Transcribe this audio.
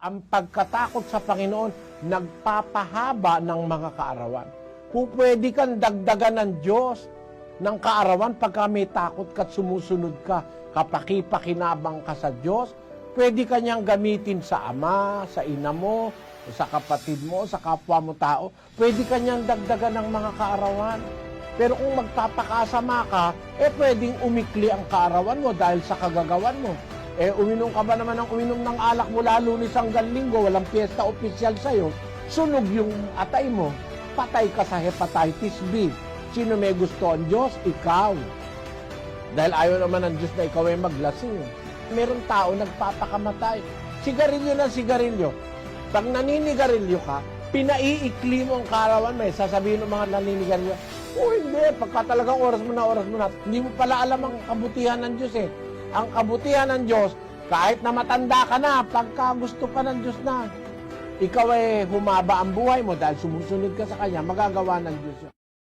Ang pagkatakot sa Panginoon, nagpapahaba ng mga kaarawan. Kung pwede kang dagdagan ng Diyos ng kaarawan pagka may takot ka at sumusunod ka, kapakipakinabang ka sa Diyos, pwede ka niyang gamitin sa ama, sa ina mo, sa kapatid mo, sa kapwa mo tao. Pwede ka niyang dagdagan ng mga kaarawan. Pero kung magpapakasama ka, pwedeng umikli ang kaarawan mo dahil sa kagagawan mo. Uminom ka ba naman ng uminom ng alak mula Lunes hanggang Linggo, walang piyesta opisyal sa'yo, sunog yung atay mo, patay ka sa hepatitis B. Sino may gusto ang Diyos? Ikaw. Dahil ayaw naman ng Diyos na ikaw ay maglasing. Merong tao nagpapakamatay. Sigarilyo na sigarilyo. Pag naninigarilyo ka, pinaiikli mo ang kaarawan mo. Sasabihin ng mga naninigarilyo, hindi, pagka talagang oras mo na, hindi mo pala alam ang kabutihan ng Diyos eh. Ang kabutihan ng Diyos, kahit na matanda ka na, pagka gusto pa ng Diyos na, ikaw ay humaba ang buhay mo dahil sumusunod ka sa Kanya, magagawa ng Diyos yun.